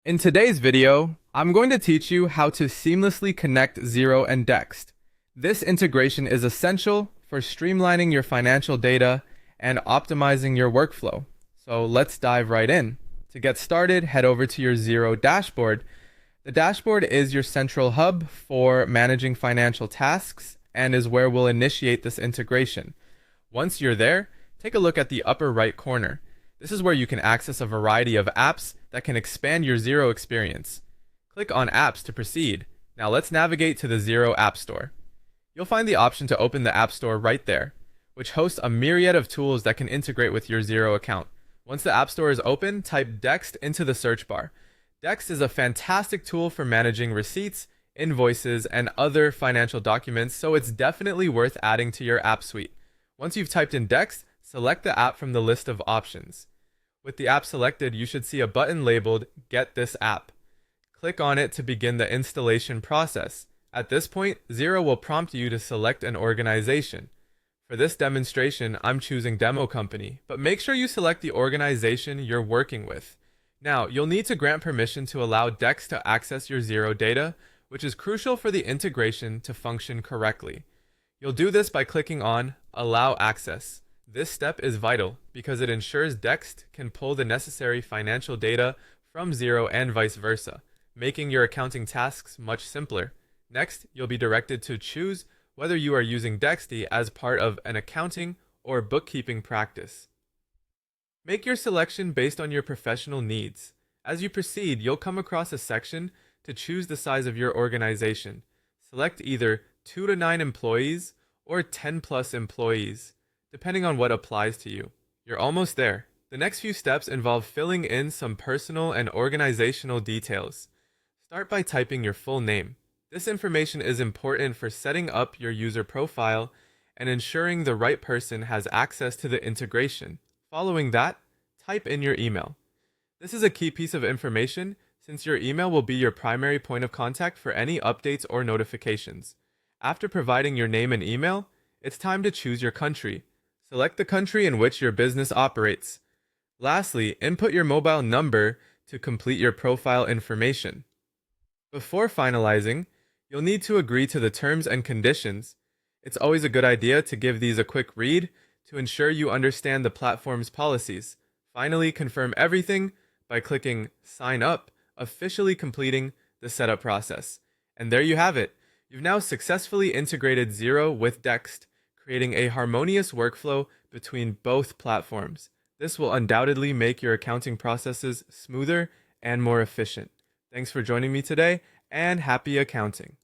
In today's video, I'm going to teach you how to seamlessly connect Xero and Dext. This integration is essential for streamlining your financial data and optimizing your workflow. So let's dive right in. To get started, head over to your Xero dashboard. The dashboard is your central hub for managing financial tasks and is where we'll initiate this integration. Once you're there, take a look at the upper right corner. This is where you can access a variety of apps that can expand your Xero experience. Click on Apps to proceed. Now let's navigate to the Xero App Store. You'll find the option to open the App Store right there, which hosts a myriad of tools that can integrate with your Xero account. Once the App Store is open, type Dext into the search bar. Dext is a fantastic tool for managing receipts, invoices, and other financial documents, so it's definitely worth adding to your app suite. Once you've typed in Dext, select the app from the list of options. With the app selected, you should see a button labeled Get This App. Click on it to begin the installation process. At this point, Xero will prompt you to select an organization. For this demonstration, I'm choosing Demo Company, but make sure you select the organization you're working with. Now, you'll need to grant permission to allow Dext to access your Xero data, which is crucial for the integration to function correctly. You'll do this by clicking on Allow Access. This step is vital because it ensures Dext can pull the necessary financial data from Xero and vice versa, making your accounting tasks much simpler. Next, you'll be directed to choose whether you are using Dexty as part of an accounting or bookkeeping practice. Make your selection based on your professional needs. As you proceed, you'll come across a section to choose the size of your organization. Select either 2 to 9 employees or 10 plus employees, depending on what applies to you. You're almost there. The next few steps involve filling in some personal and organizational details. Start by typing your full name. This information is important for setting up your user profile and ensuring the right person has access to the integration. Following that, type in your email. This is a key piece of information since your email will be your primary point of contact for any updates or notifications. After providing your name and email, it's time to choose your country. Select the country in which your business operates. Lastly, input your mobile number to complete your profile information. Before finalizing, you'll need to agree to the terms and conditions. It's always a good idea to give these a quick read to ensure you understand the platform's policies. Finally, confirm everything by clicking Sign Up, officially completing the setup process. And there you have it. You've now successfully integrated Xero with Dext, creating a harmonious workflow between both platforms. This will undoubtedly make your accounting processes smoother and more efficient. Thanks for joining me today, and happy accounting.